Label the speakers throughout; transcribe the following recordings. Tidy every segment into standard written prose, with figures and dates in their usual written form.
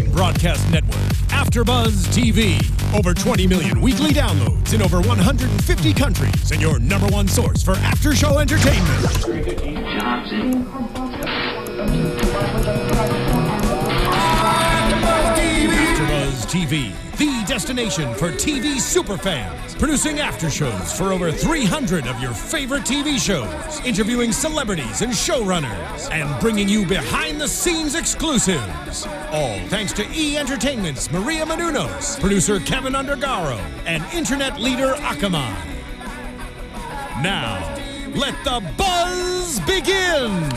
Speaker 1: online broadcast network, AFTERBUZZ TV. Over 20 million weekly downloads in over 150 countries, and your number one source for after-show entertainment. AFTERBUZZ TV, the destination for TV superfans. Producing aftershows for over 300 of your favorite TV shows. Interviewing celebrities and showrunners. And bringing you behind-the-scenes exclusives. All thanks to E! Entertainment's Maria Menounos, producer Kevin Undergaro, and internet leader Akamai. Now, let the buzz begin!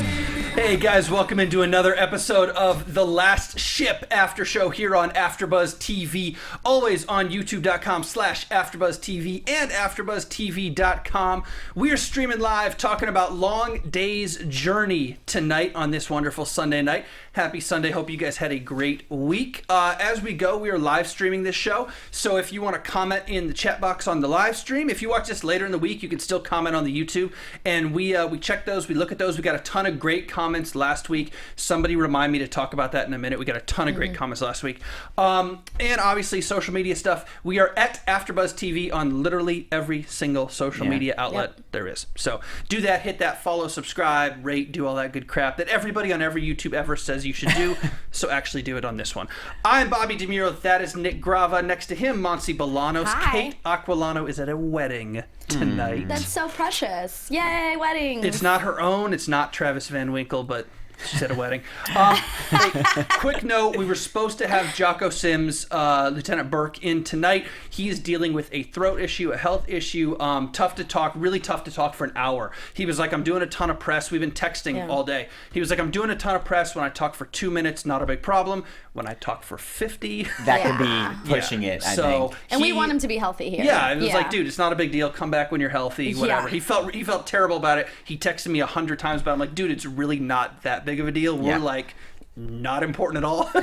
Speaker 2: Hey guys, welcome into another episode of The Last Ship After Show here on AfterBuzz TV, always on youtube.com/AfterBuzzTV and AfterBuzzTV.com. We are streaming live talking about Long Day's Journey tonight on this wonderful Sunday night. Happy Sunday. Hope you guys had a great week. As we go, we are live streaming this show, so if you want to comment in the chat box on the live stream, if you watch this later in the week, you can still comment on the YouTube, and we check those, we look at those. We got a ton of great comments last week. Somebody remind me to talk about that in a minute. We got a ton of great comments last week. And obviously social media stuff. We are at AfterBuzz TV on literally every single social media outlet there is. So do that, hit that follow, subscribe, rate, do all that good crap that everybody on every YouTube ever says you should do. So actually do it on this one. I'm Bobby DeMuro. That is Nick Grava. Next to him, Monse Bolanos.
Speaker 3: Hi.
Speaker 2: Kate Aquilano is at a wedding tonight.
Speaker 3: That's so precious. Yay, weddings.
Speaker 2: It's not her own. It's not Travis Van Winkle, but she's at a wedding. Hey, quick note, we were supposed to have Jocko Sims, Lieutenant Burke, in tonight. He is dealing with a throat issue, a health issue. Tough to talk, really tough to talk for an hour. He was like, I'm doing a ton of press. We've been texting all day. He was like, I'm doing a ton of press. When I talk for 2 minutes, not a big problem. When I talk for 50...
Speaker 4: That could be pushing it, I think.
Speaker 3: And we want him to be healthy here.
Speaker 2: Yeah, it was like, dude, it's not a big deal. Come back when you're healthy, whatever. He felt terrible about it. He texted me 100 times about it. I'm like, dude, it's really not that big of a deal. We're like not important at all. So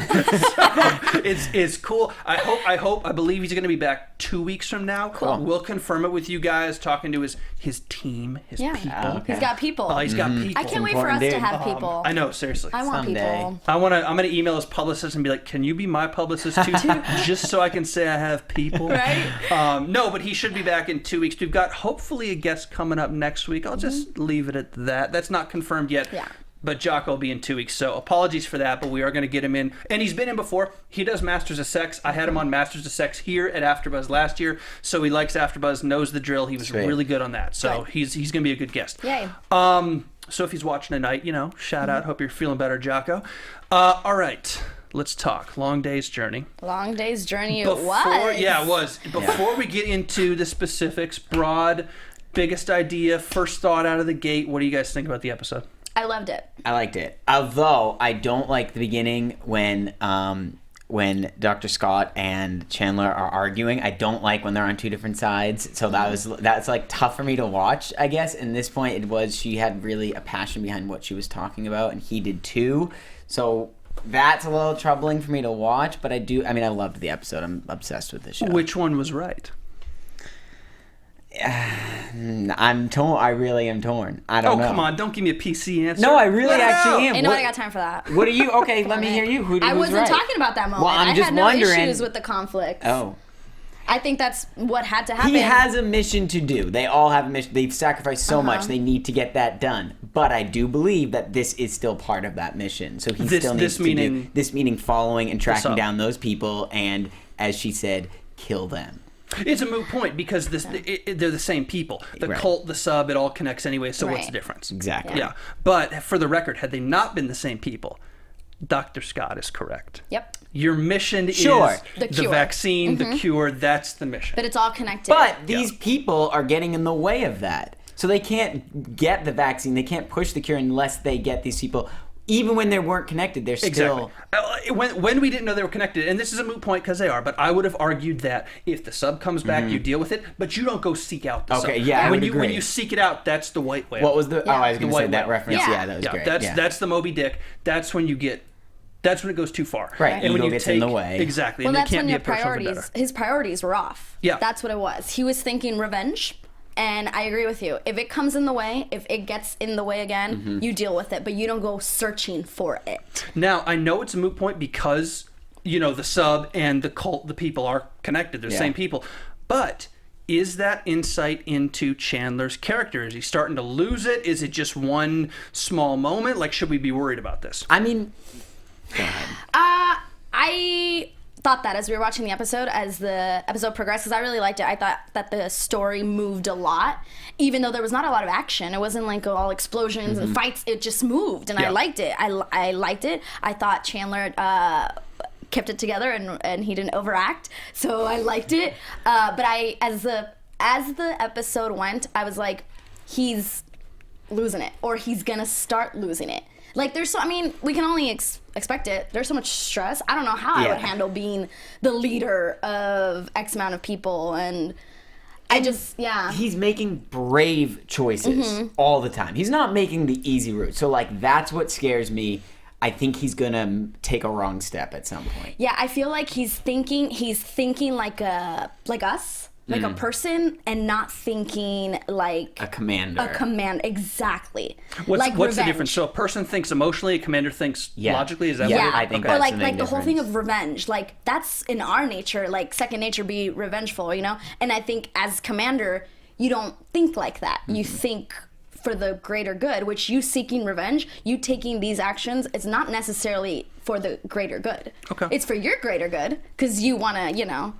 Speaker 2: it's cool. I believe he's going to be back 2 weeks from now.
Speaker 3: Cool.
Speaker 2: We'll confirm it with you guys, talking to his team, his people.
Speaker 3: He's got people.
Speaker 2: He's got people.
Speaker 3: I can't wait for us to have people.
Speaker 2: I know, seriously.
Speaker 3: I want people.
Speaker 2: I'm gonna email his publicist and be like, can you be my publicist too? Just so I can say I have people.
Speaker 3: Right?
Speaker 2: No, but he should be back in 2 weeks. We've got hopefully a guest coming up next week. I'll just leave it at that. That's not confirmed yet.
Speaker 3: Yeah.
Speaker 2: But Jocko will be in 2 weeks, so apologies for that, but we are going to get him in. And he's been in before. He does Masters of Sex. I had him on Masters of Sex here at AfterBuzz last year, so he likes AfterBuzz, knows the drill. He was really good on that, so he's going to be a good guest.
Speaker 3: Yay.
Speaker 2: So if he's watching tonight, shout out. Hope you're feeling better, Jocko. All right. Let's talk. Long Day's Journey.
Speaker 3: Long Day's Journey was.
Speaker 2: Yeah, it was. Before we get into the specifics, broad, biggest idea, first thought out of the gate, what do you guys think about the episode?
Speaker 3: I loved it.
Speaker 4: I liked it. Although I don't like the beginning when Dr. Scott and Chandler are arguing. I don't like when they're on two different sides. So that's like tough for me to watch, I guess. In this point, she had really a passion behind what she was talking about, and he did too. So that's a little troubling for me to watch. But I loved the episode. I'm obsessed with the show.
Speaker 2: Which one was right?
Speaker 4: I'm torn. I really am torn. I don't know.
Speaker 2: Oh, come on. Don't give me a PC answer.
Speaker 4: No, I really actually am.
Speaker 3: Ain't nobody got time for that.
Speaker 4: What are you? Okay, let me hear you.
Speaker 3: I wasn't talking about that moment.
Speaker 4: Well, I'm
Speaker 3: I
Speaker 4: just
Speaker 3: had no
Speaker 4: wondering.
Speaker 3: issues with the conflict.
Speaker 4: Oh.
Speaker 3: I think that's what had to happen.
Speaker 4: He has a mission to do. They all have a mission. They've sacrificed so much. They need to get that done. But I do believe that this is still part of that mission. So he still needs to do this, meaning following and tracking down those people and, as she said, kill them.
Speaker 2: It's a moot point because they're the same people. The cult, the sub, it all connects anyway, so what's the difference?
Speaker 4: Exactly.
Speaker 2: Yeah. But for the record, had they not been the same people, Dr. Scott is correct.
Speaker 3: Yep.
Speaker 2: Your mission is the vaccine, the cure, that's the mission.
Speaker 3: But it's all connected.
Speaker 4: But these people are getting in the way of that. So they can't get the vaccine, they can't push the cure unless they get these people. Even when they weren't connected, they're still...
Speaker 2: When we didn't know they were connected, and this is a moot point because they are, but I would have argued that if the sub comes back, you deal with it, but you don't go seek out the sub.
Speaker 4: Okay, yeah, I would agree.
Speaker 2: When you seek it out, that's the white whale.
Speaker 4: What was the... Oh, I was going to say that reference.
Speaker 3: Yeah,
Speaker 4: that was great.
Speaker 2: That's the Moby Dick. That's when you get... That's when it goes too far.
Speaker 4: Right,
Speaker 2: and when
Speaker 4: ego gets in the way.
Speaker 2: Exactly,
Speaker 3: well,
Speaker 2: and
Speaker 3: that's
Speaker 2: can't
Speaker 3: when
Speaker 2: be
Speaker 3: your
Speaker 2: a person for better.
Speaker 3: his priorities were off.
Speaker 2: Yeah.
Speaker 3: That's what it was. He was thinking revenge. And I agree with you. If it comes in the way, if it gets in the way again, you deal with it, but you don't go searching for it.
Speaker 2: Now, I know it's a moot point because the sub and the cult, the people are connected. They're the same people. But is that insight into Chandler's character? Is he starting to lose it? Is it just one small moment? Like, should we be worried about this?
Speaker 4: I mean, go ahead.
Speaker 3: I thought that as we were watching the episode, as the episode progressed, because I really liked it. I thought that the story moved a lot, even though there was not a lot of action. It wasn't like all explosions and fights. It just moved, and I liked it. I liked it. I thought Chandler kept it together, and he didn't overact, so I liked it. But as the episode went, I was like, he's losing it, or he's gonna start losing it. Like, we can only expect it. There's so much stress. I don't know how I would handle being the leader of X amount of people, and he's making
Speaker 4: brave choices all the time. He's not making the easy route. So, like, that's what scares me. I think he's gonna take a wrong step at some point.
Speaker 3: Yeah, I feel like he's thinking like us. Like a person, and not thinking like
Speaker 4: a commander.
Speaker 3: Exactly.
Speaker 2: What's the difference? So a person thinks emotionally, a commander thinks logically. Is that what
Speaker 4: I think?
Speaker 3: Or
Speaker 4: that's
Speaker 3: like the whole thing of revenge. Like, that's in our nature. Like, second nature, be revengeful. And I think as commander, you don't think like that. You think for the greater good, which you seeking revenge, you taking these actions, it's not necessarily for the greater good.
Speaker 2: Okay.
Speaker 3: It's for your greater good, because you want to,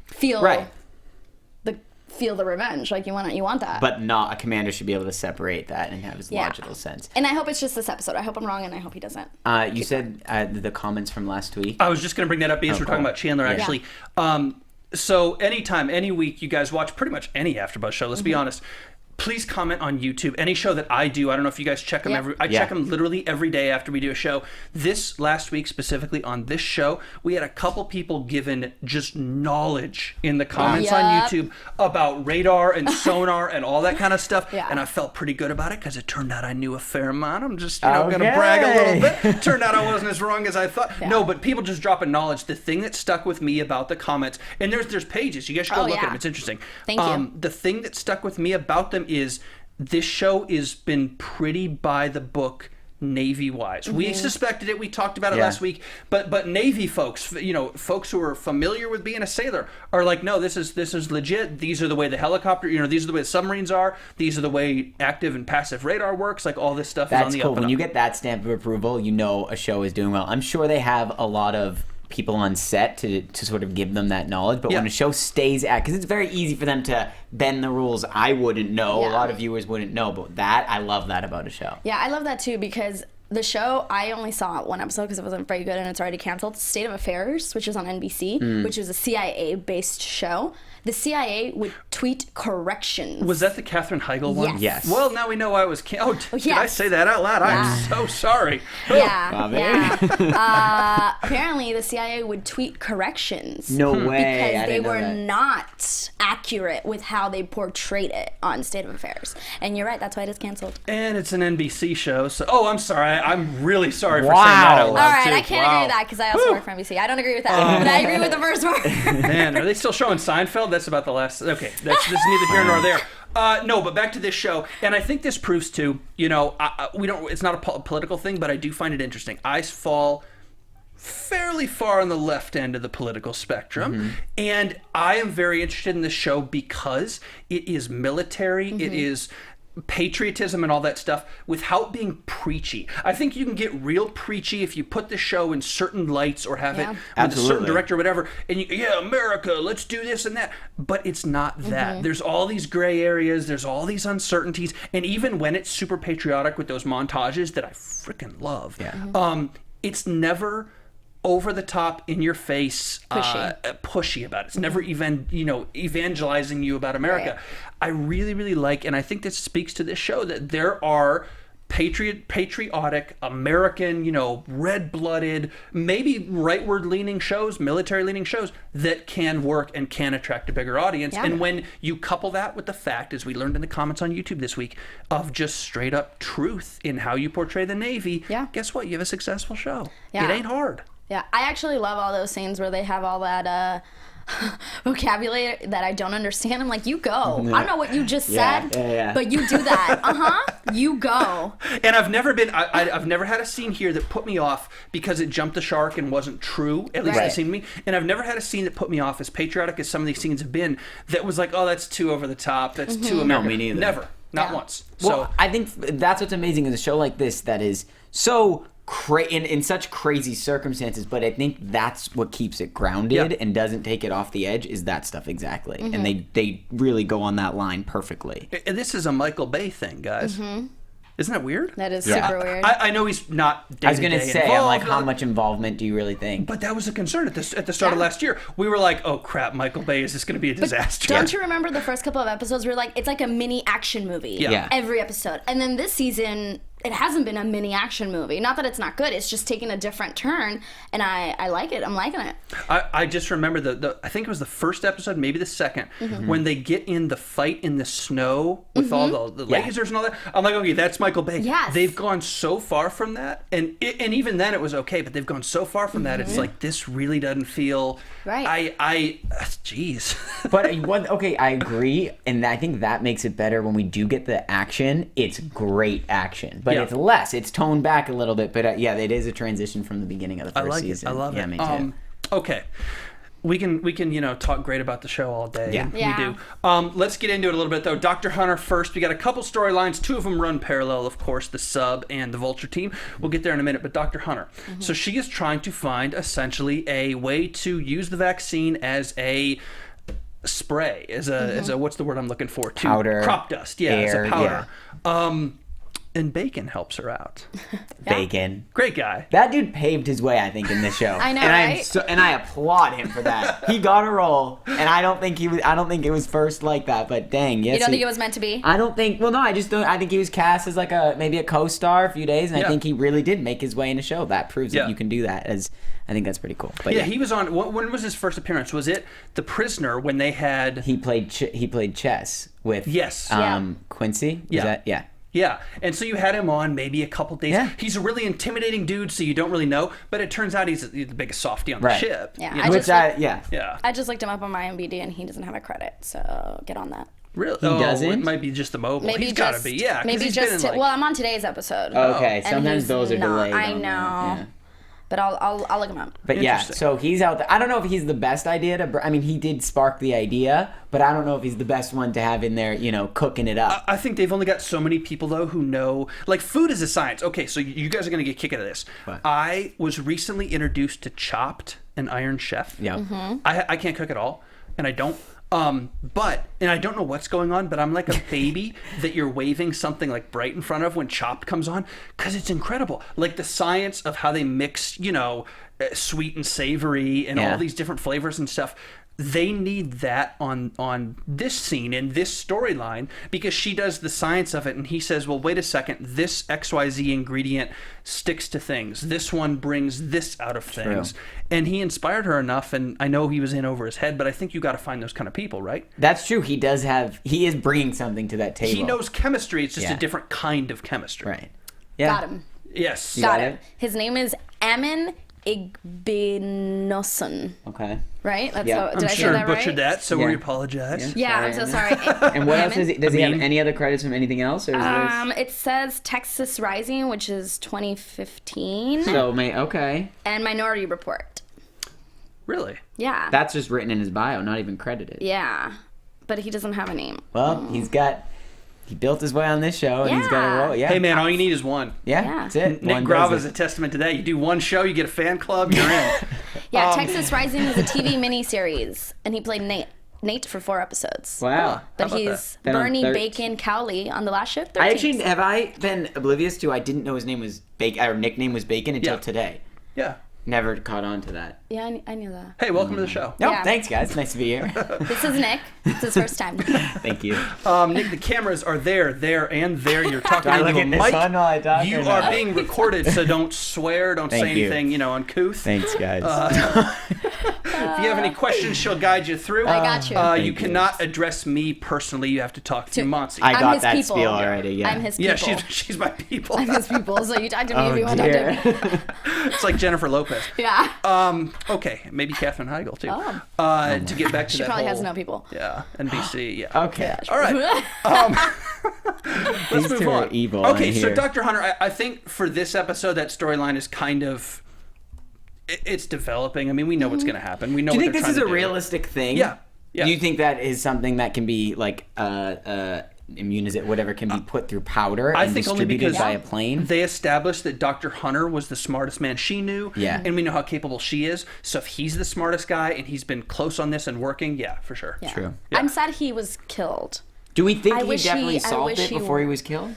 Speaker 3: feel feel the revenge. Like, you want that.
Speaker 4: But not a commander should be able to separate that and have his logical sense.
Speaker 3: And I hope it's just this episode. I hope I'm wrong, and I hope he doesn't.
Speaker 4: You said the comments from last week.
Speaker 2: I was just going to bring that up because we're talking about Chandler, actually. So anytime, any week, you guys watch pretty much any AfterBuzz show, let's be honest. Please comment on YouTube. Any show that I do, I don't know if you guys check them I check them literally every day after we do a show. This last week, specifically on this show, we had a couple people given just knowledge in the comments on YouTube about radar and sonar and all that kind of stuff. And I felt pretty good about it because it turned out I knew a fair amount. I'm just, going to brag a little bit. Turned out I wasn't as wrong as I thought. No, but people just dropping knowledge. The thing that stuck with me about the comments, and there's pages. You guys should go look at them. It's interesting.
Speaker 3: Thank you.
Speaker 2: The thing that stuck with me about them is this show has been pretty by the book Navy-wise. We suspected it. We talked about it last week. But Navy folks, folks who are familiar with being a sailor are like, no, this is legit. These are the way the helicopter, these are the way the submarines are. These are the way active and passive radar works. Like, all this stuff is on the up and up.
Speaker 4: When you get that stamp of approval, a show is doing well. I'm sure they have a lot of people on set to sort of give them that knowledge, but when a show stays at, because it's very easy for them to bend the rules. I wouldn't know, a lot of viewers wouldn't know, but I love that about a show.
Speaker 3: Yeah, I love that too, because the show, I only saw one episode because it wasn't very good and it's already canceled. State of Affairs, which is on NBC, which is a CIA-based show. The CIA would tweet corrections.
Speaker 2: Was that the Katherine Heigl one?
Speaker 3: Yes.
Speaker 2: Well, now we know why it was canceled. Did I say that out loud? I'm so sorry.
Speaker 3: Apparently, the CIA would tweet corrections.
Speaker 4: No way.
Speaker 3: Because they were not accurate with how they portrayed it on State of Affairs. And you're right, that's why it is canceled.
Speaker 2: And it's an NBC show, so... Oh, I'm sorry. I'm really sorry for saying that out loud,
Speaker 3: all right,
Speaker 2: too.
Speaker 3: I can't agree with that because I also work for NBC. I don't agree with that, but I agree with the first part.
Speaker 2: Man, are they still showing Seinfeld? That's about the last... Okay, this is neither here nor there. No, but back to this show, and I think this proves too, we don't... It's not a political thing, but I do find it interesting. I fall fairly far on the left end of the political spectrum, and I am very interested in this show because it is military, it is patriotism and all that stuff without being preachy. I think you can get real preachy if you put the show in certain lights or have it with a certain director or whatever, and America, let's do this and that. But it's not that. There's all these gray areas, there's all these uncertainties, and even when it's super patriotic with those montages that I freaking love, it's never over the top, in your face, pushy about it. It's never even, evangelizing you about America. Right. I really, really like, and I think this speaks to this show, that there are patriotic, American, red-blooded, maybe rightward-leaning shows, military-leaning shows that can work and can attract a bigger audience. Yeah. And when you couple that with the fact, as we learned in the comments on YouTube this week, of just straight-up truth in how you portray the Navy, guess what? You have a successful show. Yeah. It ain't hard.
Speaker 3: Yeah, I actually love all those scenes where they have all that vocabulary that I don't understand. I'm like, you go. I don't know what you just said,
Speaker 4: yeah.
Speaker 3: but you do that. You go.
Speaker 2: And I've never had a scene here that put me off because it jumped the shark and wasn't true, at least
Speaker 3: Right.
Speaker 2: the scene to me. And I've never had a scene that put me off, as patriotic as some of these scenes have been, that was like, oh, that's too over the top. That's too American.
Speaker 4: No, me neither.
Speaker 2: Never. Not
Speaker 3: Yeah.
Speaker 2: once.
Speaker 4: Well,
Speaker 2: So
Speaker 4: I think that's what's amazing is a show like this that is so in such crazy circumstances, but I think that's what keeps it grounded
Speaker 2: Yeah.
Speaker 4: and doesn't take it off the edge is that stuff exactly. And they really go on that line perfectly.
Speaker 2: and this is a Michael Bay thing, guys. Isn't that weird?
Speaker 3: That is
Speaker 4: Yeah.
Speaker 3: super weird.
Speaker 2: I know he's not day-to-day
Speaker 4: I was gonna say, I'm like,
Speaker 2: involved,
Speaker 4: how much involvement do you really think?
Speaker 2: But that was a concern at the start of last year. We were like, oh crap, Michael Bay, is this going to be a disaster?
Speaker 3: Don't you remember the first couple of episodes were like, it's like a mini action movie.
Speaker 2: Yeah.
Speaker 3: Every episode. And then this season, it hasn't been a mini action movie. Not that it's not good, it's just taking a different turn, and I like it. I'm liking it.
Speaker 2: I just remember I think it was the first episode, maybe the second, when they get in the fight in the snow with all the lasers and all that. I'm like, okay, that's Michael Bay.
Speaker 3: Yes.
Speaker 2: They've gone so far from that, and even then it was okay, but they've gone so far from that, it's like, this really doesn't feel
Speaker 3: Right.
Speaker 2: Jeez.
Speaker 4: But okay, I agree, and I think that makes it better when we do get the action. It's great action, but it's less. It's toned back a little bit, but it is a transition from the beginning of the first season.
Speaker 2: I love it.
Speaker 4: Yeah, me too.
Speaker 2: Okay. We can talk great about the show all day.
Speaker 4: Yeah.
Speaker 2: We do. Let's get into it a little bit though. Dr. Hunter first. We got a couple storylines. Two of them run parallel, of course, the Sub and the Vulture team. We'll get there in a minute. But Dr. Hunter. So she is trying to find essentially a way to use the vaccine as a spray, as a what's the word I'm looking for?
Speaker 4: Powder.
Speaker 2: Crop dust. Yeah,
Speaker 4: Air,
Speaker 2: as a powder. And Bacon helps her out.
Speaker 4: Bacon.
Speaker 2: Great guy.
Speaker 4: That dude paved his way, I think, in this show.
Speaker 3: I know,
Speaker 4: and
Speaker 3: right?
Speaker 4: And I applaud him for that. He got a role, and I don't think it was first like that. But dang, yes.
Speaker 3: You don't think it was meant to be?
Speaker 4: I don't think. Well, no, I just don't. I think he was cast as like maybe a co-star a few days, and I think he really did make his way in a show. That proves that you can do that. I think that's pretty cool. But
Speaker 2: he was on. When was his first appearance? Was it The Prisoner when they had?
Speaker 4: He played chess with Quincy.
Speaker 2: Yeah.
Speaker 4: Is that, yeah.
Speaker 2: Yeah, and so you had him on maybe a couple days.
Speaker 4: Yeah.
Speaker 2: He's a really intimidating dude, so you don't really know. But it turns out he's the biggest softie on the ship.
Speaker 3: Yeah,
Speaker 2: you
Speaker 3: I
Speaker 2: know?
Speaker 3: just
Speaker 2: Yeah.
Speaker 3: I just looked him up on my IMDb, and he doesn't have a credit, so get on that.
Speaker 2: Really?
Speaker 4: He doesn't?
Speaker 2: It might be just the mobile.
Speaker 3: Maybe
Speaker 2: He's
Speaker 3: just,
Speaker 2: got to be. Yeah. 'cause
Speaker 3: Maybe
Speaker 2: he's been
Speaker 3: just.
Speaker 2: in, like,
Speaker 3: Well, I'm on today's episode.
Speaker 4: Okay,
Speaker 3: and
Speaker 4: sometimes
Speaker 3: he's
Speaker 4: those are
Speaker 3: not.
Speaker 4: delayed.
Speaker 3: I
Speaker 4: on
Speaker 3: know.
Speaker 4: that, yeah.
Speaker 3: But I'll look him up.
Speaker 4: But yeah,
Speaker 2: Interesting.
Speaker 4: so he's out there. I don't know if he's the best idea to. I mean, he did spark the idea, but I don't know if he's the best one to have in there. Cooking it up.
Speaker 2: I think they've only got so many people though who know, like, food is a science. Okay, so you guys are gonna get a kick out of this.
Speaker 4: What?
Speaker 2: I was recently introduced to Chopped and Iron Chef.
Speaker 4: Yeah.
Speaker 2: I can't cook at all, and I don't. And I don't know what's going on, but I'm like a baby that you're waving something like bright in front of when Chopped comes on, because it's incredible. Like the science of how they mix, sweet and savory and all these different flavors and stuff. They need that on this scene in this storyline, because she does the science of it, and he says, well, wait a second, this XYZ ingredient sticks to things. This one brings this out of things. And he inspired her enough, and I know he was in over his head, but I think you got to find those kind of people, right?
Speaker 4: That's true. He is bringing something to that table.
Speaker 2: He knows chemistry. It's just a different kind of chemistry.
Speaker 4: Right. Yeah.
Speaker 3: Got him.
Speaker 2: Yes.
Speaker 3: Got
Speaker 4: got
Speaker 3: it.
Speaker 4: it?
Speaker 3: His name is Amin Igbinosun.
Speaker 4: Okay.
Speaker 3: Right? That's
Speaker 4: Yeah.
Speaker 3: how, did
Speaker 2: I'm
Speaker 3: I
Speaker 2: sure
Speaker 3: say
Speaker 2: I
Speaker 3: that
Speaker 2: butchered
Speaker 3: right?
Speaker 2: that, so
Speaker 4: Yeah.
Speaker 2: we apologize.
Speaker 3: Yeah, I'm so sorry.
Speaker 4: And what else does he have?
Speaker 2: Amin?
Speaker 4: Any other credits from anything else, or is this?
Speaker 3: It says Texas Rising, which is 2015,
Speaker 4: Okay.
Speaker 3: and Minority Report.
Speaker 2: Really?
Speaker 3: Yeah.
Speaker 4: That's just written in his bio, not even credited.
Speaker 3: Yeah. But he doesn't have a name.
Speaker 4: Well, he built his way on this show, and he's got a role. Yeah.
Speaker 2: Hey, man, all you need is one.
Speaker 4: Yeah,
Speaker 3: Yeah.
Speaker 4: that's it.
Speaker 2: Nick
Speaker 4: One
Speaker 2: Grava
Speaker 4: does
Speaker 2: is a
Speaker 4: it.
Speaker 2: testament to that. You do one show, you get a fan club, you're in.
Speaker 3: Yeah, Texas Rising is a TV miniseries, and he played Nate for 4 episodes.
Speaker 4: Wow.
Speaker 3: But
Speaker 2: How about
Speaker 3: he's
Speaker 4: that? Then on
Speaker 3: Bernie
Speaker 4: 13.
Speaker 3: Bacon Cowley on the last ship.
Speaker 4: Have I been oblivious to? I didn't know his name was Bacon, or nickname was Bacon until
Speaker 2: Yeah.
Speaker 4: today.
Speaker 2: Yeah.
Speaker 4: Never caught on to that.
Speaker 3: Yeah, I knew that.
Speaker 2: Hey, welcome to the show.
Speaker 4: No,
Speaker 3: Yeah.
Speaker 4: thanks, guys. Nice to be here.
Speaker 3: This is Nick. It's his first time.
Speaker 4: Thank you.
Speaker 2: Nick, the cameras are there, and there. You're talking
Speaker 4: Do I
Speaker 2: into
Speaker 4: look
Speaker 2: a
Speaker 4: at this
Speaker 2: mic.
Speaker 4: one while I talk,
Speaker 2: You
Speaker 4: or
Speaker 2: are
Speaker 4: no?
Speaker 2: being recorded, so don't swear, don't say
Speaker 4: Thank you.
Speaker 2: anything, uncouth.
Speaker 4: Thanks, guys.
Speaker 2: If you have any questions, she'll guide you through.
Speaker 3: I got you.
Speaker 2: You cannot address me personally. You have to talk through Monse.
Speaker 4: I got
Speaker 3: his
Speaker 4: that
Speaker 3: people.
Speaker 4: spiel already. Yeah.
Speaker 3: I'm his people.
Speaker 2: Yeah, she's my people.
Speaker 3: I'm his people, so you talk to me if you want to talk to me.
Speaker 2: It's like Jennifer Lopez.
Speaker 3: Yeah.
Speaker 2: Okay, maybe Katherine Heigl too.
Speaker 3: Oh.
Speaker 2: To get back to
Speaker 3: She
Speaker 2: that
Speaker 3: probably
Speaker 2: whole,
Speaker 3: has no people.
Speaker 2: Yeah, NBC. Yeah.
Speaker 4: Okay.
Speaker 2: All right. Let's move
Speaker 4: two are
Speaker 2: on.
Speaker 4: evil
Speaker 2: Okay,
Speaker 4: in
Speaker 2: so
Speaker 4: here.
Speaker 2: Dr. Hunter, I think for this episode, that storyline is kind of it's developing. I mean, we know what's going to happen. We know.
Speaker 4: Do you
Speaker 2: what
Speaker 4: think this
Speaker 2: they're
Speaker 4: is a
Speaker 2: trying to do.
Speaker 4: realistic thing?
Speaker 2: Yeah. Yeah.
Speaker 4: Do you think that is something that can be like whatever can be put through powder
Speaker 2: I
Speaker 4: and
Speaker 2: think only
Speaker 4: distributed
Speaker 2: because
Speaker 4: by a plane?
Speaker 2: they established that Dr. Hunter was the smartest man she knew,
Speaker 4: Yeah.
Speaker 2: and we know how capable she is. So if he's the smartest guy and he's been close on this and working, yeah, for sure.
Speaker 3: Yeah.
Speaker 4: True.
Speaker 2: Yeah.
Speaker 3: I'm sad he was killed.
Speaker 4: Do we think
Speaker 3: I
Speaker 4: he
Speaker 3: wish
Speaker 4: definitely
Speaker 3: I
Speaker 4: solved
Speaker 3: wish
Speaker 4: it
Speaker 3: he
Speaker 4: before he
Speaker 3: were.
Speaker 4: was killed?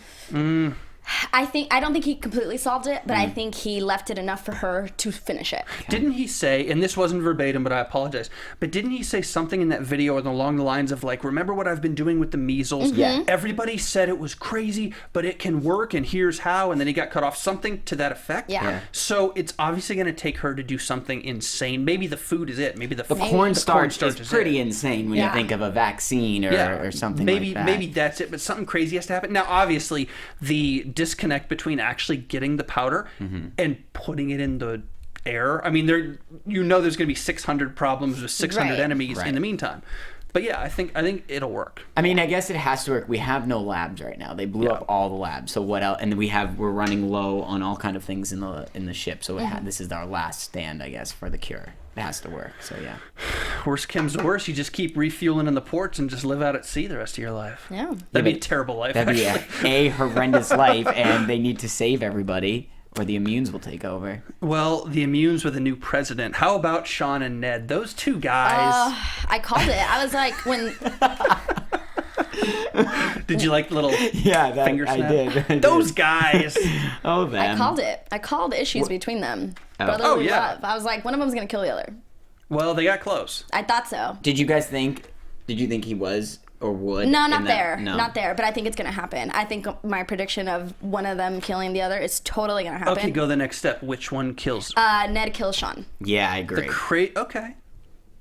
Speaker 3: I don't think he completely solved it, but I think he left it enough for her to finish it.
Speaker 2: Didn't he say, and this wasn't verbatim, but I apologize, but didn't he say something in that video along the lines of like, remember what I've been doing with the measles?
Speaker 4: Yeah.
Speaker 2: Everybody said it was crazy, but it can work, and here's how, and then he got cut off. Something to that effect.
Speaker 3: Yeah.
Speaker 2: So it's obviously going to take her to do something insane. Maybe the food is it. Maybe the
Speaker 4: Cornstarch is
Speaker 2: is
Speaker 4: pretty
Speaker 2: it.
Speaker 4: insane when
Speaker 3: Yeah.
Speaker 4: you think of a vaccine or something
Speaker 2: maybe,
Speaker 4: like that.
Speaker 2: Maybe that's it, but something crazy has to happen. Now, obviously, the disconnect between actually getting the powder and putting it in the air. I mean, there's going to be 600 problems with 600
Speaker 3: Right.
Speaker 2: enemies
Speaker 4: Right.
Speaker 2: in the meantime. But yeah, I think it'll work.
Speaker 4: I mean, I guess it has to work. We have no labs right now. They blew up all the labs. So what else? And we're running low on all kind of things in the ship. So this is our last stand, I guess, for the cure. It has to work. So yeah.
Speaker 2: Worst comes to worst, you just keep refueling in the ports and just live out at sea the rest of your life.
Speaker 3: Yeah.
Speaker 2: That'd be a terrible life.
Speaker 4: That'd be
Speaker 2: actually.
Speaker 4: a horrendous life, and they need to save everybody, or the immunes will take over.
Speaker 2: Well, the immunes with a new president. How about Sean and Ned? Those two guys.
Speaker 3: I called it. I was like, when
Speaker 2: Did you like the little
Speaker 4: Yeah,
Speaker 2: finger snap?
Speaker 4: I did.
Speaker 2: Those guys.
Speaker 4: Oh, them.
Speaker 3: I called it. I called issues between them.
Speaker 4: Oh.
Speaker 3: Brotherly
Speaker 2: Oh, yeah.
Speaker 3: love. I was like, one of them's gonna kill the other.
Speaker 2: Well, they got close.
Speaker 3: I thought so.
Speaker 4: Did you guys think? Did you think he was or would?
Speaker 3: No,
Speaker 4: in
Speaker 3: not
Speaker 4: that-
Speaker 3: there.
Speaker 4: No.
Speaker 3: Not there. But I think it's gonna happen. I think my prediction of one of them killing the other is totally gonna happen.
Speaker 2: Okay, go the next step. Which one kills?
Speaker 3: Ned kills Sean.
Speaker 4: Yeah, I agree.
Speaker 2: Okay.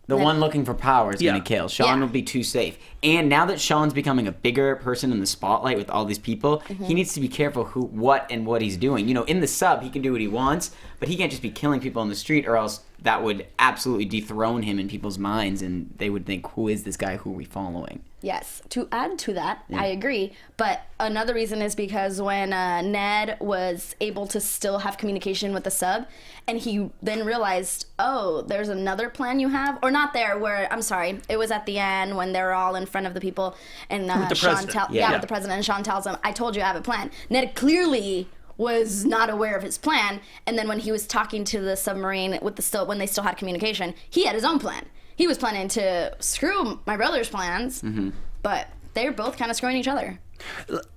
Speaker 4: The one looking for power is
Speaker 2: Yeah.
Speaker 4: going to kill. Sean
Speaker 3: Yeah.
Speaker 4: will be too safe. And now that Sean's becoming a bigger person in the spotlight with all these people, he needs to be careful what he's doing. You know, in the sub, he can do what he wants, but he can't just be killing people on the street, or else that would absolutely dethrone him in people's minds, and they would think, who is this guy? Who are we following?
Speaker 3: Yes. To add to that, I agree. But another reason is because when Ned was able to still have communication with the sub, and he then realized, oh, there's another plan you have? Or not there, where, I'm sorry, it was at the end when they're all in front of the people, and
Speaker 2: the
Speaker 3: Sean
Speaker 2: president.
Speaker 3: with the president, and Sean tells him, I told you I have a plan. Ned clearly was not aware of his plan, and then when he was talking to the submarine with when they still had communication, he had his own plan. He was planning to screw my brother's plans, but they're both kind of screwing each other.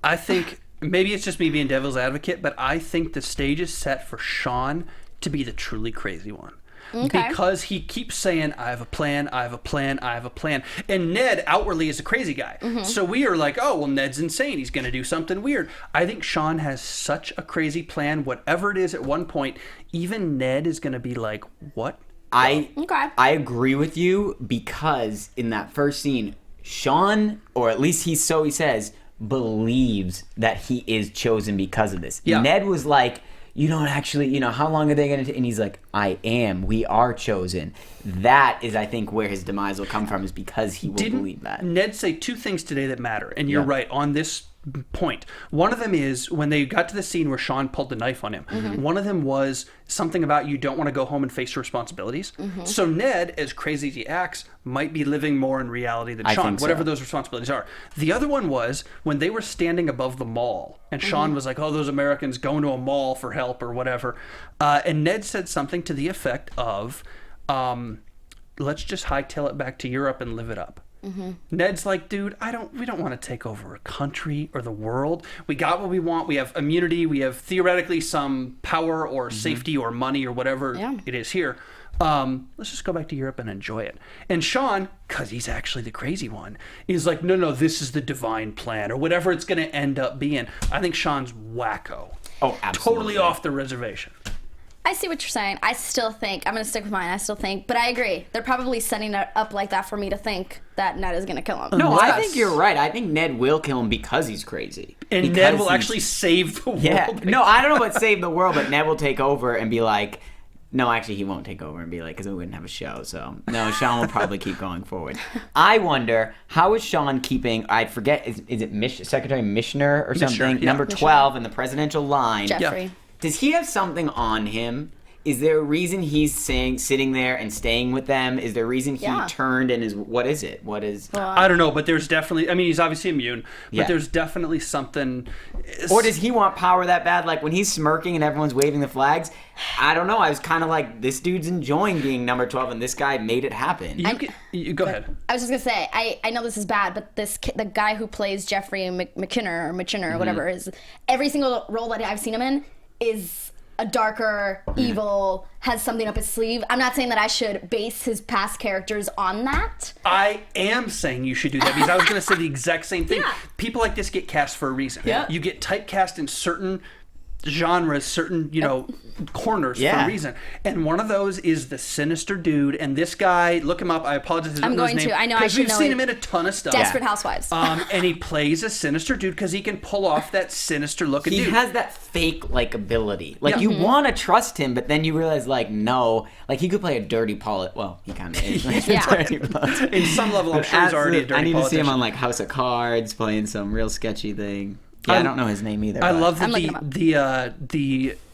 Speaker 2: I think maybe it's just me being devil's advocate, but I think the stage is set for Sean to be the truly crazy one.
Speaker 3: Okay.
Speaker 2: Because he keeps saying, I have a plan, I have a plan, I have a plan. And Ned outwardly is a crazy guy. So we are like, oh, well, Ned's insane. He's going to do something weird. I think Sean has such a crazy plan. Whatever it is at one point, even Ned is going to be like, what?
Speaker 4: I agree with you, because in that first scene, Sean, or at least he says, believes that he is chosen because of this.
Speaker 2: Yeah.
Speaker 4: Ned was like, you don't actually, how long are they going to... And he's like, we are chosen. That is, I think, where his demise will come from, is because he will believe that.
Speaker 2: Ned say two things today that matter, and you're
Speaker 4: Yeah.
Speaker 2: right on this point. One of them is when they got to the scene where Sean pulled the knife on him. One of them was something about you don't want to go home and face your responsibilities. So Ned, as crazy as he acts, might be living more in reality than
Speaker 4: I
Speaker 2: Sean,
Speaker 4: think so.
Speaker 2: whatever those responsibilities are. The other one was when they were standing above the mall, and Sean was like, oh, those Americans going to a mall for help or whatever. And Ned said something to the effect of, let's just hightail it back to Europe and live it up. Ned's like, dude, we don't want to take over a country or the world. We got what we want. We have immunity. We have theoretically some power or safety or money or whatever it is here. Let's just go back to Europe and enjoy it. And Sean, because he's actually the crazy one, is like, no, this is the divine plan or whatever it's going to end up being. I think Sean's wacko.
Speaker 4: Oh, absolutely.
Speaker 2: Totally off the reservation.
Speaker 3: I see what you're saying. I still think, I'm going to stick with mine. I still think, but I agree. They're probably setting it up like that for me to think that Ned is going to kill him.
Speaker 4: No, I think you're right. I think Ned will kill him because he's crazy.
Speaker 2: And
Speaker 4: because
Speaker 2: Ned will actually save the world.
Speaker 4: Yeah. No, I don't know about save the world, but Ned will take over and be like, no, actually, he won't take over and be like, because we wouldn't have a show. So, no, Sean will probably keep going forward. I wonder, how is Sean keeping, I forget, is it Secretary Missioner or something?
Speaker 2: Yeah.
Speaker 4: Number 12 in the presidential line.
Speaker 3: Jeffrey.
Speaker 2: Yeah.
Speaker 4: Does he have something on him? Is there a reason he's sitting there and staying with them? Is there a reason he turned and is, what is it? What is...
Speaker 2: I don't know, but there's definitely, I mean, he's obviously immune, but
Speaker 4: Yeah.
Speaker 2: there's definitely something...
Speaker 4: Or does he want power that bad? Like, when he's smirking and everyone's waving the flags, I don't know. I was kind of like, this dude's enjoying being number 12, and this guy made it happen.
Speaker 2: You go ahead.
Speaker 3: I was just going to say, I know this is bad, but the guy who plays Jeffrey McKinnon or whatever, is every single role that I've seen him in is... a darker, evil, has something up his sleeve. I'm not saying that I should base his past characters on that.
Speaker 2: I am saying you should do that because I was going to say the exact same thing.
Speaker 3: Yeah.
Speaker 2: People like this get cast for a reason.
Speaker 3: Yeah.
Speaker 2: You get typecast in certain genres, certain, corners for a reason. And one of those is the sinister dude. And this guy, look him up. I apologize.
Speaker 3: I'm going to. I know I should know.
Speaker 2: We've seen him in a ton of stuff.
Speaker 3: Desperate Housewives.
Speaker 2: And he plays a sinister dude because he can pull off that sinister looking dude.
Speaker 4: He has that fake likability. Like, you want to trust him, but then you realize, like, no. Like, he could play a dirty politician. Well, he kind of is.
Speaker 2: In some level, I'm sure he's already a dirty
Speaker 4: I need
Speaker 2: politician.
Speaker 4: to see him on, like, House of Cards, playing some real sketchy thing. Yeah, I don't know his name either.
Speaker 2: I
Speaker 4: but.
Speaker 2: love the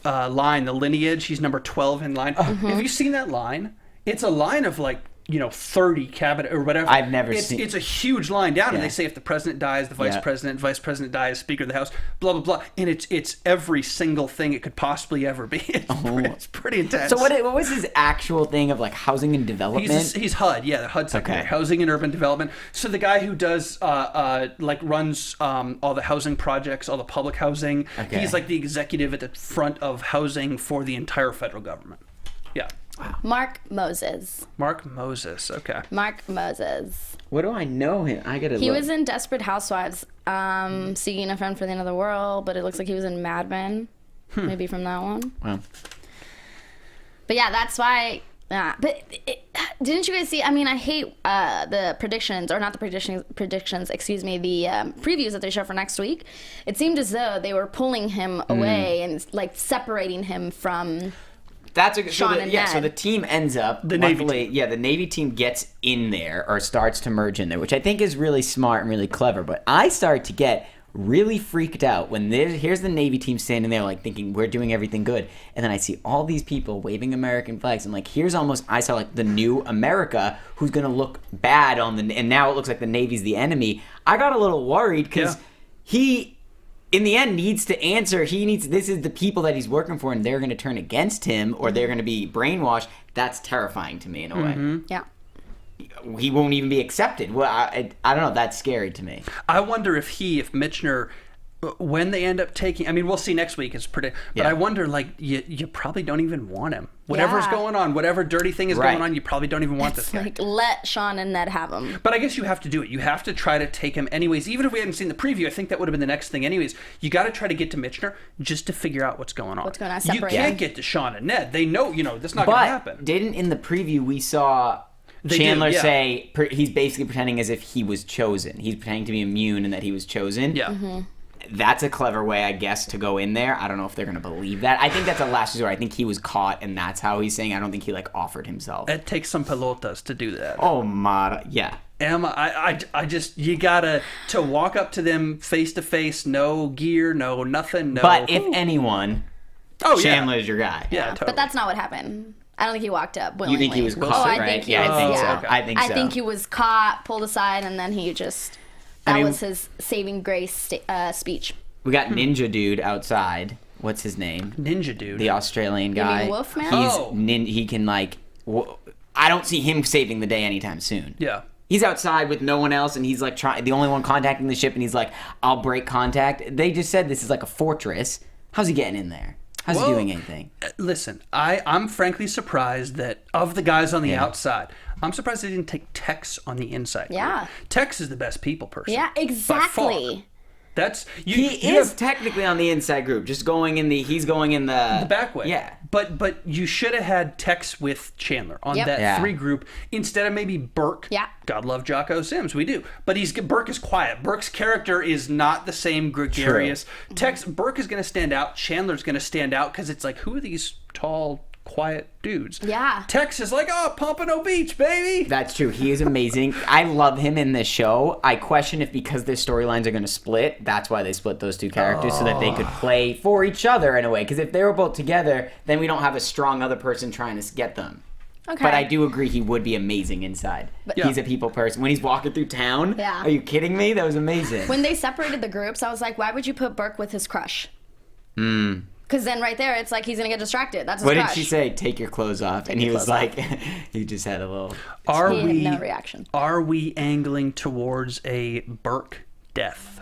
Speaker 2: line, the lineage. He's number 12 in line. Have you seen that line? It's a line of like 30 cabinet or whatever.
Speaker 4: I've never seen.
Speaker 2: It's a huge line down, and
Speaker 4: Yeah.
Speaker 2: they say if the president dies, the vice president dies, Speaker of the House, blah blah blah, and it's every single thing it could possibly ever be. It's pretty intense.
Speaker 4: So what was his actual thing of like housing and development?
Speaker 2: He's HUD, the HUD Secretary,
Speaker 4: Okay.
Speaker 2: Housing and Urban Development. So the guy who does runs all the housing projects, all the public housing.
Speaker 4: Okay.
Speaker 2: He's like the executive at the front of housing for the entire federal government. Yeah.
Speaker 4: Wow.
Speaker 3: Mark Moses.
Speaker 2: Mark Moses. Okay.
Speaker 3: Mark Moses.
Speaker 4: What do I know him? I gotta.
Speaker 3: He
Speaker 4: look.
Speaker 3: was in Desperate Housewives, Seeking a Friend for the End of the World, but it looks like he was in Mad Men. Maybe from that one.
Speaker 4: Wow.
Speaker 3: But yeah, that's why. Didn't you guys see? I mean, I hate the predictions, or not the predictions. Excuse me, the previews that they show for next week. It seemed as though they were pulling him away and like separating him from.
Speaker 4: That's a
Speaker 3: Sean and
Speaker 4: so
Speaker 3: Ned.
Speaker 4: the team ends up
Speaker 2: The Navy
Speaker 4: luckily,
Speaker 2: team.
Speaker 4: Yeah, the Navy team gets in there or starts to merge in there, which I think is really smart and really clever. But I start to get really freaked out when here's the Navy team standing there like thinking we're doing everything good, and then I see all these people waving American flags. I'm like, I saw like the new America who's gonna look bad and now it looks like the Navy's the enemy. I got a little worried because he. In the end, needs to answer. This is the people that he's working for, and they're going to turn against him, or they're going to be brainwashed. That's terrifying to me in a way.
Speaker 3: Yeah.
Speaker 4: He won't even be accepted. Well, I don't know. That's scary to me.
Speaker 2: I wonder if Michener, when they end up taking, I mean, we'll see next week is but
Speaker 4: Yeah.
Speaker 2: I wonder, like, you probably don't even want him. Whatever's going on, whatever dirty thing is
Speaker 4: Right.
Speaker 2: going on, you probably don't even want this guy.
Speaker 3: Like, let Sean and Ned have him.
Speaker 2: But I guess you have to do it. You have to try to take him anyways. Even if we hadn't seen the preview, I think that would have been the next thing anyways. You got to try to get to Michener just to figure out what's going on.
Speaker 3: What's going on,
Speaker 2: You
Speaker 3: separate
Speaker 2: can't
Speaker 3: them.
Speaker 2: get to Sean and Ned. They know, that's not going to happen.
Speaker 4: But didn't in the preview we saw
Speaker 2: They
Speaker 4: Chandler
Speaker 2: do, yeah.
Speaker 4: say he's basically pretending as if he was chosen. He's pretending to be immune and that he was chosen.
Speaker 2: Yeah.
Speaker 3: Mm-hmm.
Speaker 4: That's a clever way, I guess, to go in there. I don't know if they're going to believe that. I think that's a last resort. I think he was caught, and that's how he's saying. I don't think he offered himself.
Speaker 2: It takes some pelotas to do that.
Speaker 4: Oh my, yeah.
Speaker 2: Emma, I just, you gotta to walk up to them face to face, no gear, no nothing, no.
Speaker 4: But if anyone, Chandler's your guy.
Speaker 2: Yeah, totally.
Speaker 3: But that's not what happened. I don't think he walked up
Speaker 4: You
Speaker 3: willingly.
Speaker 4: think he was caught,
Speaker 3: I
Speaker 4: right?
Speaker 3: think he
Speaker 4: Yeah,
Speaker 3: was,
Speaker 4: I think so.
Speaker 2: okay.
Speaker 4: I think so.
Speaker 3: I think he was caught, pulled aside, and then he just. That was his saving grace speech.
Speaker 4: We got Ninja Dude outside. What's his name?
Speaker 2: Ninja Dude.
Speaker 4: The Australian guy.
Speaker 3: mean Wolfman?
Speaker 4: He can I don't see him saving the day anytime soon.
Speaker 2: Yeah.
Speaker 4: He's outside with no one else, and he's like the only one contacting the ship, and he's like, "I'll break contact." They just said this is like a fortress. How's he getting in there? How's he doing anything?
Speaker 2: Listen, I'm frankly surprised that of the guys on the outside, I'm surprised they didn't take Tex on the inside.
Speaker 3: Yeah.
Speaker 2: Tex is the best people person.
Speaker 3: Yeah,
Speaker 2: by far.
Speaker 3: exactly.
Speaker 2: That's
Speaker 4: He is technically on the inside group, just going in the. He's going in the
Speaker 2: back way.
Speaker 4: Yeah.
Speaker 2: But you should have had Tex with Chandler on that 3 group instead of maybe Burke.
Speaker 3: Yeah.
Speaker 2: God love Jocko Sims, we do. But Burke is quiet. Burke's character is not the same gregarious. Burke is going to stand out. Chandler's going to stand out because it's like, who are these tall, quiet dudes?
Speaker 3: Yeah.
Speaker 2: Tex is like, oh, Pompano Beach, baby.
Speaker 4: That's true. He is amazing. I love him in this show. I question if because their storylines are going to split, that's why they split those 2 characters so that they could play for each other in a way. Because if they were both together, then we don't have a strong other person trying to get them.
Speaker 3: Okay.
Speaker 4: But I do agree he would be amazing inside. He's a people person. When he's walking through town, are you kidding me? That was amazing.
Speaker 3: When they separated the groups, I was like, why would you put Burke with his crush? Because then right there, it's like he's going to get distracted. That's his crush.
Speaker 4: What did she say? Take your clothes off. And he was like, he just had a little...
Speaker 3: He had no reaction.
Speaker 2: Are we angling towards a Burke death?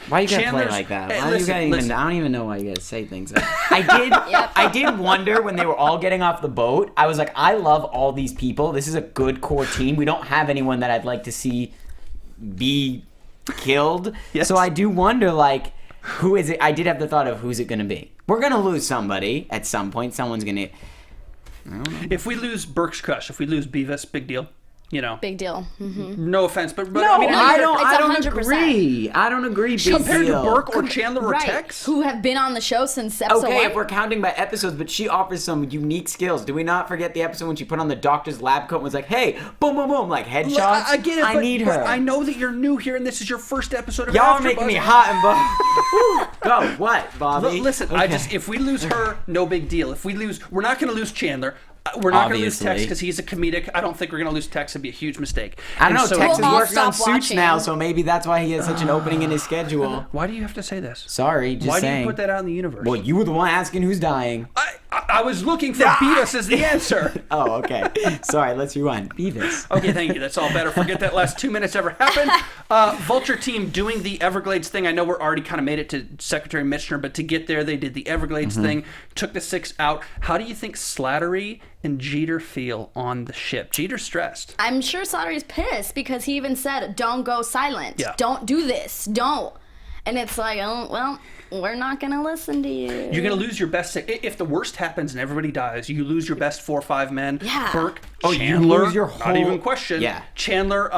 Speaker 4: Why you gotta play like that? I don't even know why you gotta say things like that. I did wonder when they were all getting off the boat, I was like, I love all these people. This is a good core team. We don't have anyone that I'd like to see be killed. So I do wonder, like, who is it? I did have the thought of who's it gonna be. We're gonna lose somebody at some point. Someone's gonna... I don't know.
Speaker 2: If we lose Burke's crush, if we lose Beavis, big deal. You know,
Speaker 3: big deal.
Speaker 2: No offense, but
Speaker 4: no,
Speaker 2: I mean,
Speaker 4: I don't agree. I don't agree. Big
Speaker 2: compared
Speaker 4: deal.
Speaker 2: to Burke or Chandler or Tex,
Speaker 3: who have been on the show since episode 1.
Speaker 4: If we're counting by episodes, but she offers some unique skills. Do we not forget the episode when she put on the doctor's lab coat and was like, "Hey, boom, boom, boom," like headshots?
Speaker 2: I get it.
Speaker 4: I need her.
Speaker 2: I know that you're new here, and this is your first episode of
Speaker 4: Y'all are
Speaker 2: AfterBuzz.
Speaker 4: making me hot and Go. What, Bobby?
Speaker 2: Listen,
Speaker 4: okay.
Speaker 2: If we lose her, no big deal. If we lose, we're not going to lose Chandler. We're not going to lose Tex because he's a comedic. I don't think we're going to lose Tex. It'd be a huge mistake.
Speaker 4: I don't know.
Speaker 2: So,
Speaker 4: Tex is working on Suits
Speaker 3: watching
Speaker 4: now, so maybe that's why he has such an opening in his schedule.
Speaker 2: Why do you have to say this?
Speaker 4: Sorry, just
Speaker 2: Why
Speaker 4: saying.
Speaker 2: do you put that out in the universe?
Speaker 4: Well, you were the one asking who's dying.
Speaker 2: I was looking for Beavis as the answer.
Speaker 4: Oh, okay. Sorry, let's rewind. Beavis.
Speaker 2: Okay, thank you. That's all better. Forget that last 2 minutes ever happened. Vulture team doing the Everglades thing. I know we're already kind of made it to Secretary Michener, but to get there, they did the Everglades thing, took the 6 out. How do you think Slattery and Jeter feel on the ship? Jeter's stressed.
Speaker 3: I'm sure Slattery's pissed because he even said, don't go silent.
Speaker 2: Yeah.
Speaker 3: Don't do this. Don't. And it's like, oh, well, we're not going to listen to you.
Speaker 2: You're going to lose your best... If the worst happens and everybody dies, you lose your best 4 or 5 men.
Speaker 3: Yeah.
Speaker 2: Burke,
Speaker 4: you
Speaker 2: Chandler,
Speaker 4: lose your
Speaker 2: not
Speaker 4: whole...
Speaker 2: even question.
Speaker 4: Yeah.
Speaker 2: Chandler,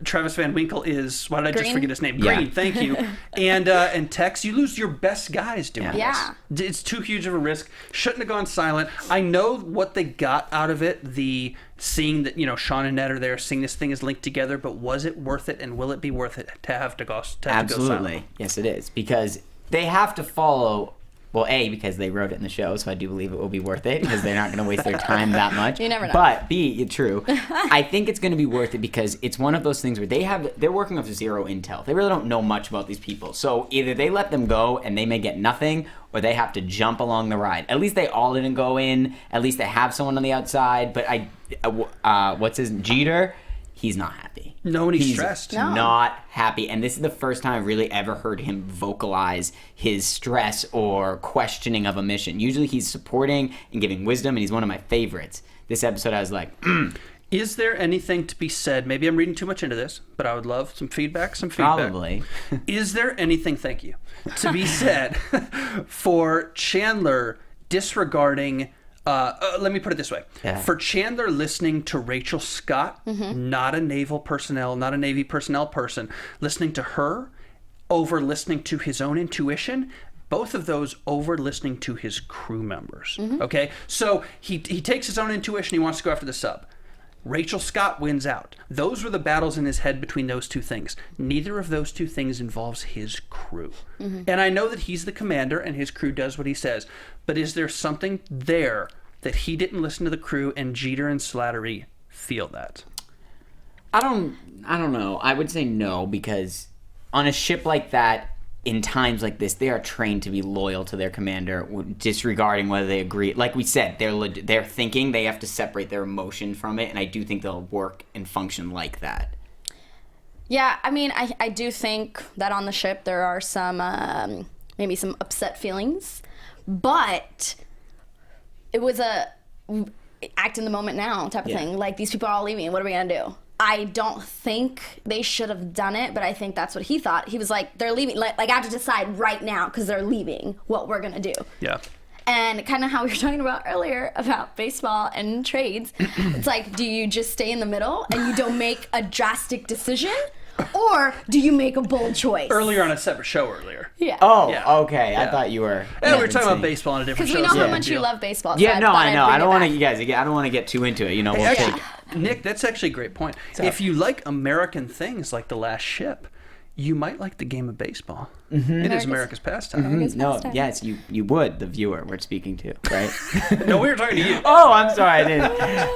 Speaker 2: Travis Van Winkle is... Why did I just forget his name?
Speaker 4: Yeah.
Speaker 2: Green, thank you. And Tex, you lose your best guys doing
Speaker 3: Yeah.
Speaker 2: this. It's too huge of a risk. Shouldn't have gone silent. I know what they got out of it, the seeing that, Sean and Ned are there, seeing this thing is linked together, but was it worth it, and will it be worth it to have to go silent?
Speaker 4: Absolutely. Yes, it is. Because they have to follow... Well, A, because they wrote it in the show, so I do believe it will be worth it, because they're not going to waste their time that much.
Speaker 3: You never know.
Speaker 4: But B, true. I think it's going to be worth it because it's one of those things where they're working off zero intel. They really don't know much about these people. So either they let them go and they may get nothing, or they have to jump along the ride. At least they all didn't go in. At least they have someone on the outside. But what's his Jeter? He's not happy.
Speaker 2: No, and he's stressed.
Speaker 3: No.
Speaker 4: Not happy. And this is the first time I've really ever heard him vocalize his stress or questioning of a mission. Usually he's supporting and giving wisdom, and he's one of my favorites. This episode I was like,
Speaker 2: Is there anything to be said? Maybe I'm reading too much into this, but I would love some feedback.
Speaker 4: Probably.
Speaker 2: Is there anything, thank you, to be said for Chandler disregarding... let me put it this way.
Speaker 4: Yeah.
Speaker 2: For Chandler listening to Rachel Scott, not a naval personnel, not a Navy personnel person, listening to her over listening to his own intuition, both of those over listening to his crew members. Okay? So he takes his own intuition, he wants to go after the sub. Rachel Scott wins out. Those were the battles in his head between those two things. Neither of those two things involves his crew. And I know that he's the commander and his crew does what he says, but is there something there that he didn't listen to the crew and Jeter and Slattery feel that?
Speaker 4: I don't know. I would say no, because on a ship like that, in times like this, they are trained to be loyal to their commander, disregarding whether they agree. Like we said, they're thinking, they have to separate their emotion from it, and I do think they'll work and function like that.
Speaker 3: Yeah, I mean, I do think that on the ship there are some, maybe some upset feelings, but it was a act in the moment now type of thing. Like, these people are all leaving. What are we going to do? I don't think they should have done it, but I think that's what he thought. He was like, they're leaving. Like, I have to decide right now because they're leaving what we're going to do.
Speaker 2: Yeah.
Speaker 3: And kind of how we were talking about earlier about baseball and trades. It's like, do you just stay in the middle and you don't make a drastic decision? Or do you make a bold choice?
Speaker 2: Earlier on a separate show earlier.
Speaker 3: Yeah.
Speaker 4: Oh,
Speaker 2: Yeah.
Speaker 4: okay. I
Speaker 2: Yeah.
Speaker 4: thought you were.
Speaker 2: Yeah, we were talking about baseball on a different
Speaker 3: Because
Speaker 2: show.
Speaker 3: we know how
Speaker 2: so
Speaker 3: much
Speaker 2: no
Speaker 3: you
Speaker 2: big
Speaker 3: love baseball. So
Speaker 4: Yeah, no,
Speaker 3: thought
Speaker 4: I
Speaker 3: I'd
Speaker 4: know.
Speaker 3: bring
Speaker 4: I
Speaker 3: it
Speaker 4: don't want to,
Speaker 3: back.
Speaker 4: you guys. I don't want to get too into it. You know, we'll
Speaker 2: Actually,
Speaker 4: take.
Speaker 2: Nick, that's actually a great point. If you like American things like The Last Ship, you might like the game of baseball. It is America's pastime.
Speaker 4: No, yes, you would. The viewer we're speaking to, right?
Speaker 2: No, we were talking to you.
Speaker 4: Oh, I'm sorry. I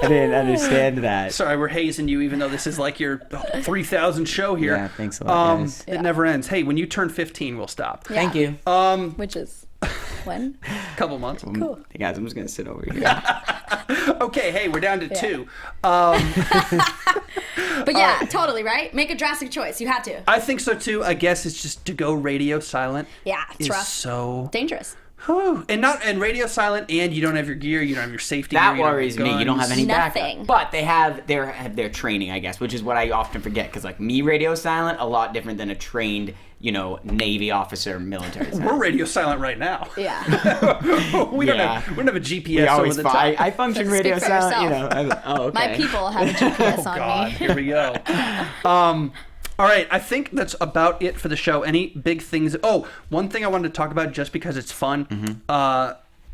Speaker 4: didn't understand that.
Speaker 2: Sorry, we're hazing you, even though this is like your 3,000 show here.
Speaker 4: Yeah, thanks a lot, guys.
Speaker 2: It never ends. Hey, when you turn 15, we'll stop.
Speaker 3: Yeah.
Speaker 4: Thank you.
Speaker 3: Which is when?
Speaker 2: Couple months.
Speaker 3: Cool.
Speaker 4: Hey guys, I'm just gonna sit over here.
Speaker 2: Okay, hey, we're down to 2.
Speaker 3: But yeah, totally, right? Make a drastic choice. You had to.
Speaker 2: I think so too. I guess it's just to go radio silent.
Speaker 3: Yeah, it's
Speaker 2: is
Speaker 3: rough.
Speaker 2: so
Speaker 3: Dangerous.
Speaker 2: Whew. And radio silent, and you don't have your gear, you don't have your safety
Speaker 4: That
Speaker 2: gear, you don't have
Speaker 4: worries
Speaker 2: your
Speaker 4: me. You don't have
Speaker 2: guns.
Speaker 4: any
Speaker 3: Nothing.
Speaker 4: backup. But they have their training, I guess, which is what I often forget. Because like me, radio silent, a lot different than a trained, Navy officer, military.
Speaker 2: We're radio silent right now.
Speaker 3: Yeah.
Speaker 2: we don't
Speaker 4: Yeah.
Speaker 2: have a GPS
Speaker 4: We
Speaker 2: over
Speaker 4: always
Speaker 2: the top.
Speaker 4: I function
Speaker 3: Speak
Speaker 4: radio
Speaker 3: for
Speaker 4: silent.
Speaker 3: yourself.
Speaker 4: Okay.
Speaker 3: My people have a GPS on
Speaker 2: God,
Speaker 3: me.
Speaker 2: here we go. All right, I think that's about it for the show. Any big things? Oh, one thing I wanted to talk about just because it's fun.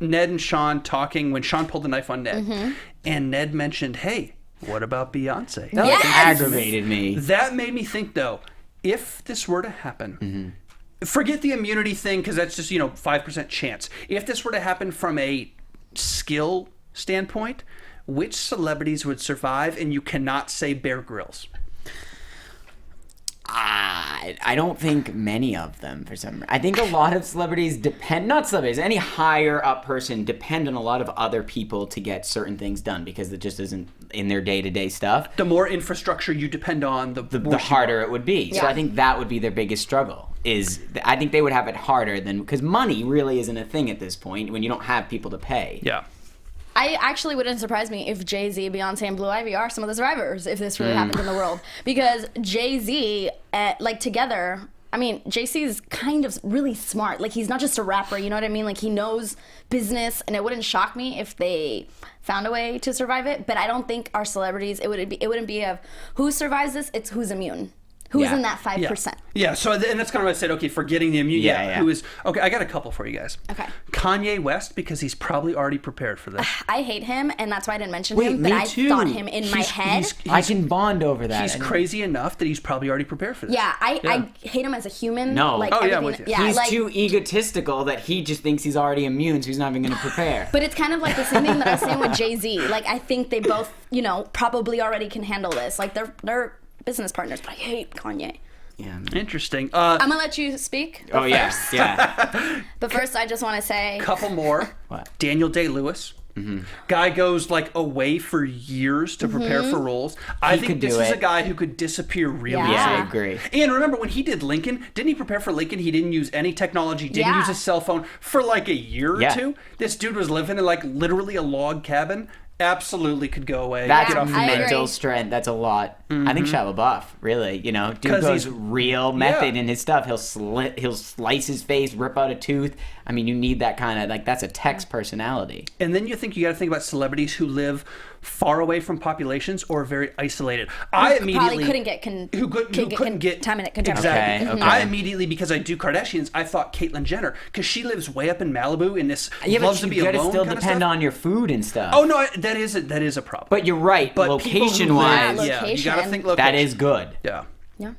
Speaker 2: Ned and Sean talking when Sean pulled the knife on Ned, and Ned mentioned, "Hey, what about Beyonce?"
Speaker 4: That
Speaker 3: Yes!
Speaker 4: aggravated me.
Speaker 2: That made me think, though, if this were to happen, forget the immunity thing because that's just 5% chance. If this were to happen from a skill standpoint, which celebrities would survive? And you cannot say Bear Grylls.
Speaker 4: I don't think many of them for some reason. I think a lot of celebrities not celebrities, any higher up person depend on a lot of other people to get certain things done because it just isn't in their day-to-day stuff.
Speaker 2: The more infrastructure you depend on, the
Speaker 4: The
Speaker 2: worse
Speaker 4: harder it would be. So
Speaker 3: Yeah.
Speaker 4: I think that would be their biggest struggle. I think they would have it harder because money really isn't a thing at this point when you don't have people to pay.
Speaker 2: Yeah.
Speaker 3: I actually wouldn't surprise me if Jay-Z, Beyonce, and Blue Ivy are some of the survivors if this really happens in the world. Because Jay-Z, together, I mean, Jay-Z's kind of really smart. Like, he's not just a rapper, you know what I mean? Like, he knows business, and it wouldn't shock me if they found a way to survive it. But I don't think our celebrities, it wouldn't be of who survives this, it's who's immune. Who's
Speaker 4: Yeah.
Speaker 3: in that 5%.
Speaker 2: Yeah, so and that's kind of what I said, okay, forgetting the immune.
Speaker 4: Yeah.
Speaker 2: Who is, okay, I got a couple for you guys.
Speaker 3: Okay.
Speaker 2: Kanye West, because he's probably already prepared for this.
Speaker 3: I hate him, and that's why I didn't mention
Speaker 4: Wait,
Speaker 3: him.
Speaker 4: me
Speaker 3: But I
Speaker 4: too.
Speaker 3: thought him in my head.
Speaker 4: I can bond over that.
Speaker 2: He's crazy enough that he's probably already prepared for this.
Speaker 3: Yeah, I hate him as a human.
Speaker 4: No.
Speaker 3: Like,
Speaker 2: Oh, yeah, I'm
Speaker 3: everything-
Speaker 2: with you.
Speaker 4: He's
Speaker 3: like,
Speaker 4: too egotistical that he just thinks he's already immune, so he's not even going to prepare.
Speaker 3: But it's kind of like the same thing that I was saying with Jay-Z. Like, I think they both, probably already can handle this. Like, they're business partners, but I hate Kanye.
Speaker 4: Yeah.
Speaker 2: Interesting.
Speaker 3: I'm gonna let you speak.
Speaker 4: Oh yeah,
Speaker 3: first.
Speaker 4: yeah.
Speaker 3: But first, I just want to say,
Speaker 2: Couple more.
Speaker 4: What?
Speaker 2: Daniel Day-Lewis. Guy goes away for years to prepare for roles. I
Speaker 4: He
Speaker 2: think
Speaker 4: could
Speaker 2: this
Speaker 4: do
Speaker 2: is a
Speaker 4: it.
Speaker 2: guy who could disappear really
Speaker 3: Yeah.
Speaker 4: Yeah,
Speaker 2: easily.
Speaker 4: I agree.
Speaker 2: And remember when he did Lincoln, didn't he prepare for Lincoln? He didn't use any technology, didn't
Speaker 3: Yeah.
Speaker 2: use a cell phone for a year or
Speaker 4: Yeah.
Speaker 2: two. This dude was living in literally a log cabin. Absolutely could go away.
Speaker 4: That's
Speaker 2: get off
Speaker 3: I
Speaker 2: the
Speaker 3: agree.
Speaker 4: mental strength. That's a lot. I think Shia LaBeouf, really, dude
Speaker 2: 'Cause
Speaker 4: goes
Speaker 2: he's-
Speaker 4: real method
Speaker 2: Yeah.
Speaker 4: in his stuff. He'll slice his face, rip out a tooth. I mean, you need that kind of that's a Tex personality.
Speaker 2: And then you got to think about celebrities who live far away from populations or very isolated. I immediately
Speaker 3: probably couldn't get
Speaker 2: who couldn't get
Speaker 3: time in it. Control.
Speaker 2: Exactly.
Speaker 4: Okay, okay.
Speaker 2: I immediately, because I do Kardashians, I thought Caitlyn Jenner because she lives way up in Malibu in this
Speaker 4: Yeah,
Speaker 2: loves
Speaker 4: but
Speaker 2: to
Speaker 4: you
Speaker 2: be
Speaker 4: gotta
Speaker 2: alone
Speaker 4: still
Speaker 2: kind of
Speaker 4: depend
Speaker 2: stuff.
Speaker 4: on your food and stuff.
Speaker 2: Oh no, that is a problem.
Speaker 4: But you're right.
Speaker 2: But people who
Speaker 4: Location-wise,
Speaker 2: live-
Speaker 3: Yeah,
Speaker 2: yeah, you
Speaker 3: location.
Speaker 2: got to think location.
Speaker 4: that is good.
Speaker 2: Yeah.
Speaker 3: Yeah.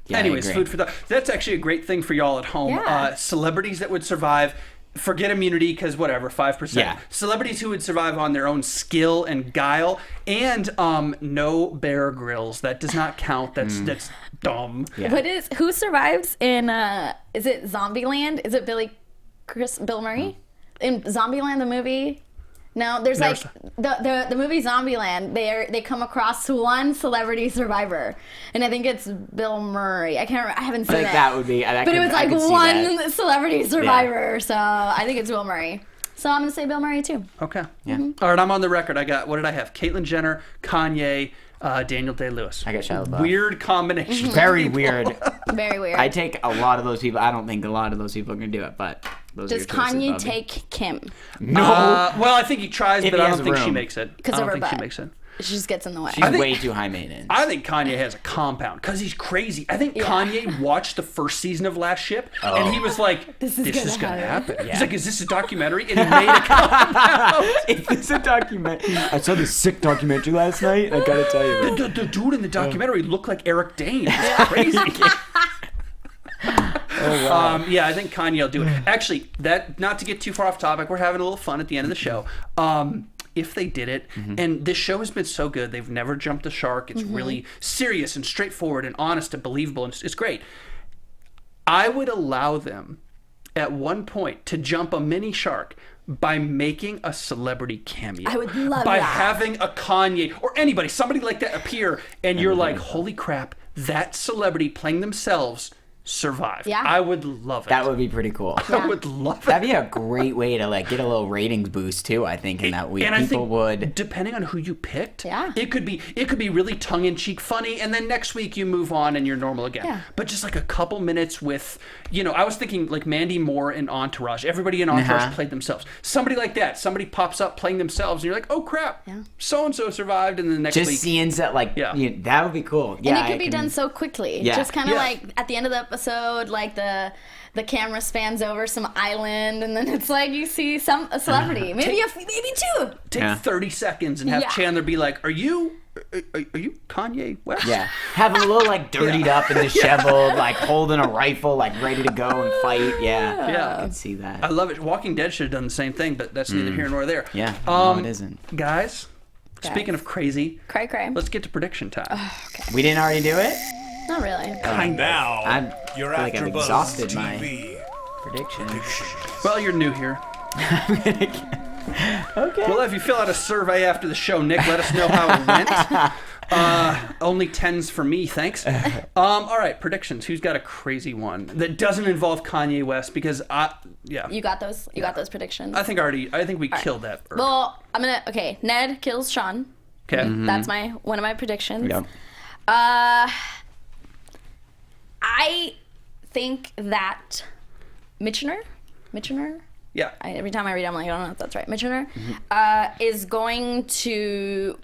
Speaker 4: Yeah, I
Speaker 2: Anyways,
Speaker 4: agree.
Speaker 2: food for thought. That's actually a great thing for y'all at home.
Speaker 3: Yeah.
Speaker 2: Celebrities that would survive. Forget immunity because whatever, 5%.
Speaker 4: Yeah.
Speaker 2: Celebrities who would survive on their own skill and guile, and no Bear Grylls. That does not count. That's dumb.
Speaker 4: Yeah.
Speaker 3: Who survives in is it Zombieland? Is it Bill Murray? In Zombieland the movie? No, there's
Speaker 2: Never
Speaker 3: the movie Zombieland. They come across one celebrity survivor, and I think it's Bill Murray. I can't remember. I haven't seen
Speaker 4: I think
Speaker 3: it.
Speaker 4: that would be.
Speaker 3: But it was
Speaker 4: I could see
Speaker 3: one
Speaker 4: that.
Speaker 3: celebrity survivor, so I think it's Bill Murray. So I'm gonna say Bill Murray too.
Speaker 2: Okay.
Speaker 4: Yeah.
Speaker 2: All right, I'm on the record. What did I have? Caitlyn Jenner, Kanye, Daniel Day-Lewis.
Speaker 4: I got Shia LaBeouf.
Speaker 2: Weird combination.
Speaker 4: Very weird.
Speaker 3: Very weird.
Speaker 4: I take a lot of those people. I don't think a lot of those people are going to do it, but those
Speaker 3: Does
Speaker 4: are your choices,
Speaker 3: Kanye
Speaker 4: Bobby.
Speaker 3: take Kim?
Speaker 4: No.
Speaker 2: Well, I think he tries,
Speaker 4: If
Speaker 2: but
Speaker 4: he
Speaker 2: I
Speaker 4: has
Speaker 2: don't think she
Speaker 4: room.
Speaker 2: makes it.
Speaker 3: Because
Speaker 2: I
Speaker 3: of
Speaker 2: don't
Speaker 3: her
Speaker 2: think she
Speaker 3: butt.
Speaker 2: makes it.
Speaker 3: She just gets in the way.
Speaker 4: She's way too high maintenance.
Speaker 2: I think Kanye has a compound because he's crazy. I think Kanye watched the first season of Last Ship and he was like, "This is gonna happen."
Speaker 4: Yeah.
Speaker 2: He's like, "Is this a documentary?" And he made a compound.
Speaker 4: Is this a documentary? I saw this sick documentary last night. I gotta tell you.
Speaker 2: The dude in the documentary looked like Eric Dane. It's crazy.
Speaker 4: Oh, wow.
Speaker 2: Yeah, I think Kanye will do it. Actually, that not to get too far off topic, we're having a little fun at the end of the show. If they did it, and this show has been so good, they've never jumped the shark. It's really serious and straightforward and honest and believable, and it's great. I would allow them at one point to jump a mini shark by making a celebrity cameo.
Speaker 3: I would love
Speaker 2: by
Speaker 3: that.
Speaker 2: having a Kanye or anybody, somebody like that appear, and you're like, holy crap, that celebrity playing themselves survived.
Speaker 3: Yeah.
Speaker 2: I would love it.
Speaker 4: That would be pretty cool.
Speaker 2: I would love it.
Speaker 4: That'd be a great way to like get a little ratings boost too. I think in that week,
Speaker 2: And I
Speaker 4: people
Speaker 2: think
Speaker 4: would.
Speaker 2: depending on who you picked,
Speaker 3: Yeah.
Speaker 2: it could be really tongue-in-cheek funny, and then next week you move on and you're normal again.
Speaker 3: Yeah.
Speaker 2: But just like a couple minutes with, I was thinking like Mandy Moore in Entourage. Everybody in Entourage played themselves. Somebody like that. Somebody pops up playing themselves, and you're like, oh crap, so-and-so survived, and then the next
Speaker 4: Just
Speaker 2: week.
Speaker 4: scenes that like that would be cool.
Speaker 3: And it could be done so quickly.
Speaker 4: Yeah.
Speaker 3: Just kind of
Speaker 2: Yeah.
Speaker 3: like at the end of the episode, like the camera spans over some island, and then it's like you see a celebrity, maybe two.
Speaker 2: Take 30 seconds and have
Speaker 3: Yeah.
Speaker 2: Chandler be like, are you Kanye West?
Speaker 4: Yeah, have him a little like dirtied up and disheveled, like holding a rifle, like ready to go and fight. Yeah,
Speaker 2: Yeah.
Speaker 4: I can see that.
Speaker 2: I love it. Walking Dead should have done the same thing, but that's neither here nor there.
Speaker 4: Yeah, no, it isn't.
Speaker 2: Guys, speaking of crazy,
Speaker 3: Cray.
Speaker 2: let's get to prediction time.
Speaker 4: We didn't already do it.
Speaker 3: Not really.
Speaker 1: And now,
Speaker 4: I
Speaker 1: your
Speaker 4: feel like I've
Speaker 1: AFTERBUZZ
Speaker 4: exhausted
Speaker 1: TV
Speaker 4: my predictions.
Speaker 2: Well, you're new here.
Speaker 4: Okay.
Speaker 2: Well, if you fill out a survey after the show, Nick, let us know how it went. Only 10s for me, thanks. All right, predictions. Who's got a crazy one that doesn't involve Kanye West? Because
Speaker 3: You got those. You got those predictions.
Speaker 2: I think we killed that.
Speaker 3: Well, okay. Ned kills Sean.
Speaker 2: Okay.
Speaker 3: That's one of my predictions.
Speaker 4: Yep.
Speaker 3: I think that Mitchener.
Speaker 2: Yeah.
Speaker 3: Every time I read it, I'm like, I don't know if that's right. Mitchener is going to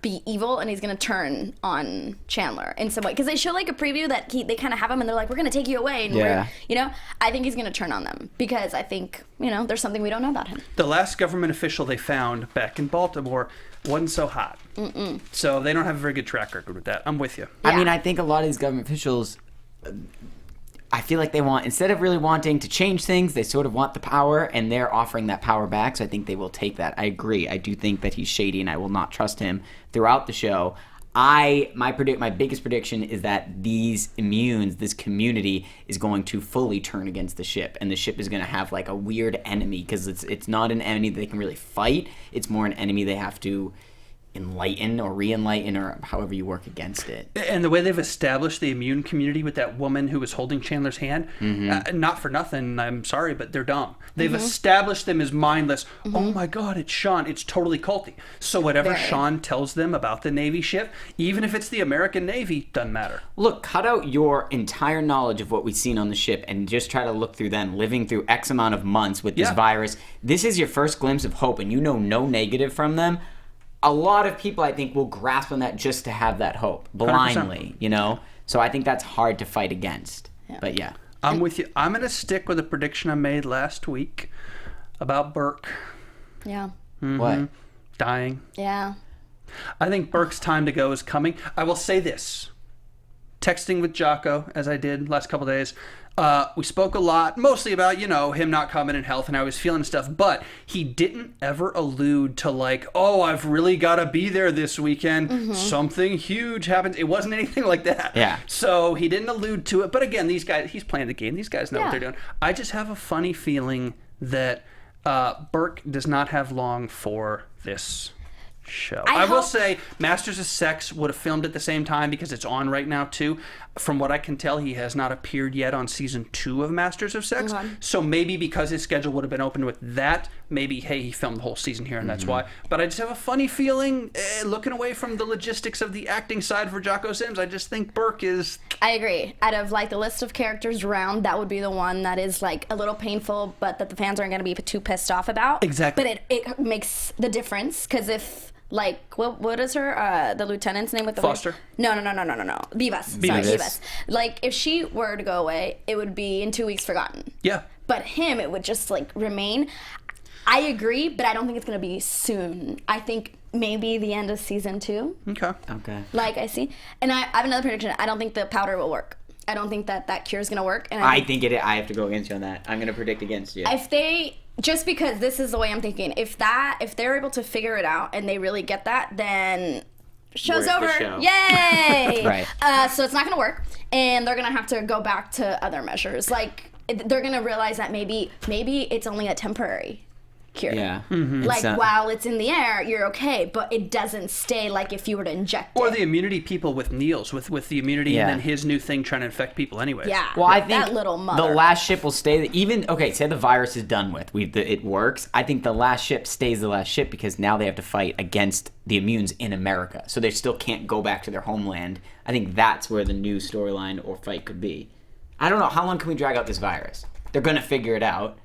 Speaker 3: be evil, and he's going to turn on Chandler in some way. Because they show like a preview that they kind of have him, and they're like, we're going to take you away. And I think he's going to turn on them because I think, there's something we don't know about him.
Speaker 2: The last government official they found back in Baltimore wasn't so hot. So they don't have a very good track record with that. I'm with you.
Speaker 3: Yeah.
Speaker 4: I mean, I think a lot of these government officials, I feel like they want, instead of really wanting to change things, they sort of want the power, and they're offering that power back, so I think they will take that. I agree. I do think that he's shady, and I will not trust him throughout the show. My biggest prediction is that these immunes, this community, is going to fully turn against the ship, and the ship is going to have like a weird enemy, because it's not an enemy they can really fight. It's more an enemy they have to enlighten or re-enlighten, or however you work against it.
Speaker 2: And the way they've established the immune community with that woman who was holding Chandler's hand, not for nothing, I'm sorry, but they're dumb. They've established them as mindless. Oh my God, it's Sean. It's totally culty. So whatever Sean tells them about the Navy ship, even if it's the American Navy, doesn't matter.
Speaker 4: Look, cut out your entire knowledge of what we've seen on the ship and just try to look through them, living through X amount of months with this virus. This is your first glimpse of hope, and no negative from them. A lot of people, I think, will grasp on that just to have that hope blindly, 100%. So I think that's hard to fight against. Yeah. But yeah.
Speaker 2: I'm with you. I'm going to stick with a prediction I made last week about Burke.
Speaker 3: Yeah.
Speaker 4: What?
Speaker 2: Dying.
Speaker 3: Yeah.
Speaker 2: I think Burke's time to go is coming. I will say this. Texting with Jocko, as I did last couple days, we spoke a lot, mostly about, him not coming in health and how he was feeling and stuff, but he didn't ever allude to like, oh, I've really got to be there this weekend. Something huge happens. It wasn't anything like that.
Speaker 4: Yeah.
Speaker 2: So he didn't allude to it. But again, these guys, he's playing the game. These guys know what they're doing. I just have a funny feeling that Burke does not have long for this show. I will say Masters of Sex would have filmed at the same time because it's on right now too. from what I can tell, he has not appeared yet on season 2 of Masters of Sex.
Speaker 3: Okay.
Speaker 2: So maybe because his schedule would have been open with that, maybe, hey, he filmed the whole season here and that's why. But I just have a funny feeling, looking away from the logistics of the acting side for Jocko Sims, I just think Burke is...
Speaker 3: I agree. Out of like the list of characters around, that would be the one that is like a little painful, but that the fans aren't going to be too pissed off about.
Speaker 2: Exactly.
Speaker 3: But it makes the difference, because if... Like, what is her, the lieutenant's name with the...
Speaker 2: Foster?
Speaker 3: No. Vivas. Sorry, Vivas. Like, if she were to go away, it would be in 2 weeks forgotten.
Speaker 2: Yeah.
Speaker 3: But him, it would just, like, remain. I agree, but I don't think it's going to be soon. I think maybe the end of season 2.
Speaker 2: Okay.
Speaker 3: Like, I see. And I have another prediction. I don't think the powder will work. I don't think that cure is going to work. And
Speaker 4: I think I have to go against you on that. I'm going to predict against you.
Speaker 3: If they... Just because this is the way I'm thinking. If they're able to figure it out and they really get that, then show's
Speaker 4: Where's the
Speaker 3: over.
Speaker 4: show?
Speaker 3: Yay!
Speaker 4: Right.
Speaker 3: So it's not going to work, and they're going to have to go back to other measures. Like, they're going to realize that maybe it's only a temporary cure.
Speaker 4: Yeah.
Speaker 3: Like, while it's in the air, you're okay, but it doesn't stay like if you were to inject
Speaker 2: Or
Speaker 3: it.
Speaker 2: the immunity people with Neil's, with the immunity and then his new thing trying to infect people anyway.
Speaker 3: Yeah.
Speaker 4: Well, I think
Speaker 3: that little mother.
Speaker 4: the last ship will stay. Say the virus is done with. It works. I think the last ship stays the last ship because now they have to fight against the immunes in America. So they still can't go back to their homeland. I think that's where the new storyline or fight could be. I don't know. How long can we drag out this virus? They're going to figure it out.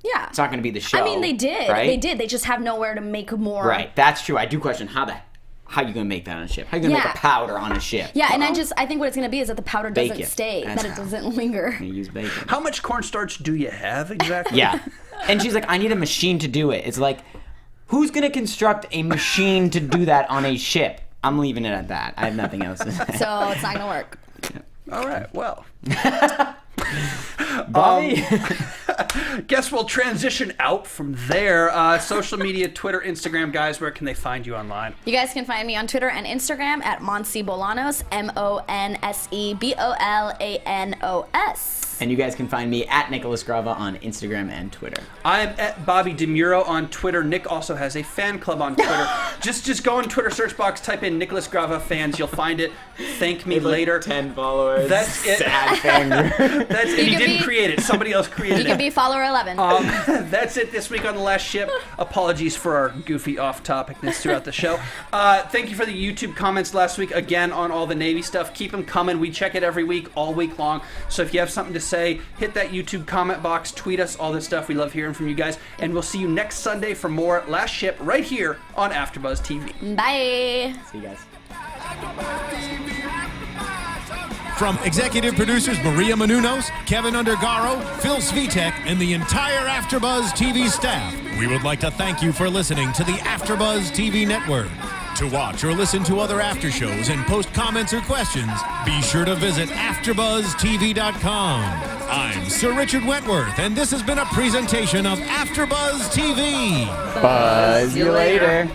Speaker 3: Yeah.
Speaker 4: It's not going to be the show.
Speaker 3: I mean, they did.
Speaker 4: Right?
Speaker 3: They did. They just have nowhere to make more.
Speaker 4: Right. That's true. I do question how you going to make that on a ship? How you going to make a powder on a ship?
Speaker 3: Yeah, and I think what it's going to be is that the powder doesn't stay, that it doesn't linger.
Speaker 4: You use bacon.
Speaker 2: How much cornstarch do you have exactly?
Speaker 4: Yeah. And she's like, I need a machine to do it. It's like, who's going to construct a machine to do that on a ship? I'm leaving it at that. I have nothing else to say.
Speaker 3: So it's not going to work.
Speaker 2: All right, well.
Speaker 4: Bobby?
Speaker 2: Guess we'll transition out from there. Social media, Twitter, Instagram, guys, where can they find you online?
Speaker 3: You guys can find me on Twitter and Instagram at Monse Bolanos, MonseBolanos.
Speaker 4: And you guys can find me at Nicholas Grava on Instagram and Twitter.
Speaker 2: I'm at Bobby DeMuro on Twitter. Nick also has a fan club on Twitter. just go in Twitter search box, type in Nicholas Grava fans. You'll find it. Thank me later.
Speaker 4: 10 followers.
Speaker 2: That's it.
Speaker 4: Sad fan group.
Speaker 2: That's it. You didn't create it. Somebody else created it.
Speaker 3: You can be follower 11.
Speaker 2: That's it this week on The Last Ship. Apologies for our goofy off-topicness throughout the show. Thank you for the YouTube comments last week, again, on all the Navy stuff. Keep them coming. We check it every week, all week long. So if you have something to say, hit that YouTube comment box, tweet us, all this stuff. We love hearing from you guys. And we'll see you next Sunday for more Last Ship right here on AfterBuzz TV.
Speaker 3: Bye.
Speaker 4: See you guys.
Speaker 1: From executive producers Maria Menounos, Kevin Undergaro, Phil Svitek, and the entire AfterBuzz TV staff, we would like to thank you for listening to the AfterBuzz TV network. To watch or listen to other after shows and post comments or questions, be sure to visit AfterBuzzTV.com. I'm Sir Richard Wentworth, and this has been a presentation of AfterBuzz TV.
Speaker 4: Buzz you later.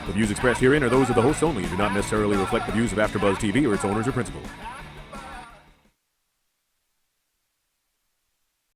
Speaker 5: The views expressed herein are those of the hosts only and do not necessarily reflect the views of AfterBuzz TV or its owners or principals.